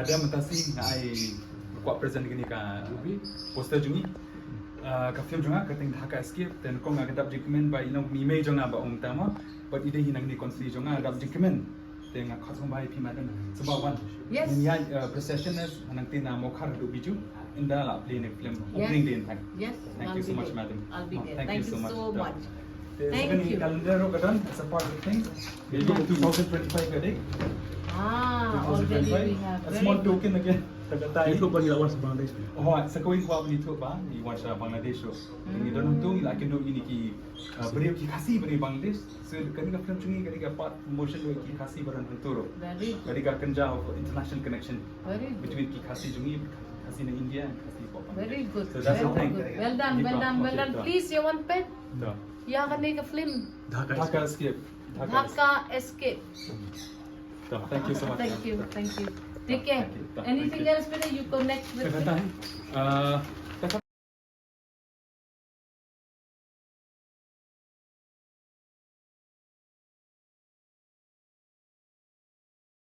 ada mentasi ngai kuat present gini ka poster jungi ka film junga ka ting Dhaka escape dan ko nga kadap jikmen ba inong Imei jonga ba ong tama but ide hinang ni konsi jonga dap jikmen teng khasong bai pi madan sebab wan Yes. ya procession is anang tina Mawkhar do Bijou inda la play ne film opening day in fact. Yes. Thank you so much, madam. I'll be there. Thank you so much. Thank you. Calendar ro kadon as a part of things. Maybe 2025 wedding. Already we have a small token again. Ini tu bagi lawan Bangladesh. Oh, sekawin ko ni tu ba ni wan sa Bangladesh ro. Ini don tu ila kendo ini ki beri ki khasi beri Bangladesh. So kani ka film chungi kani ka part promotion ro ki khasi baran tu ro. Very Kani ka kanja of international connection Very good. between ki khasi chungi khasi in India and khasi for Very good. So that's the Very thing. good. Well done. Well done. Well done. Please, you want pen? No. Yeah, can make a film. Dhaka escape. Dhaka escape. Thank you so much. Thank you. Thank you. Take care. Thank you. Anything else, Phira? You connect with me?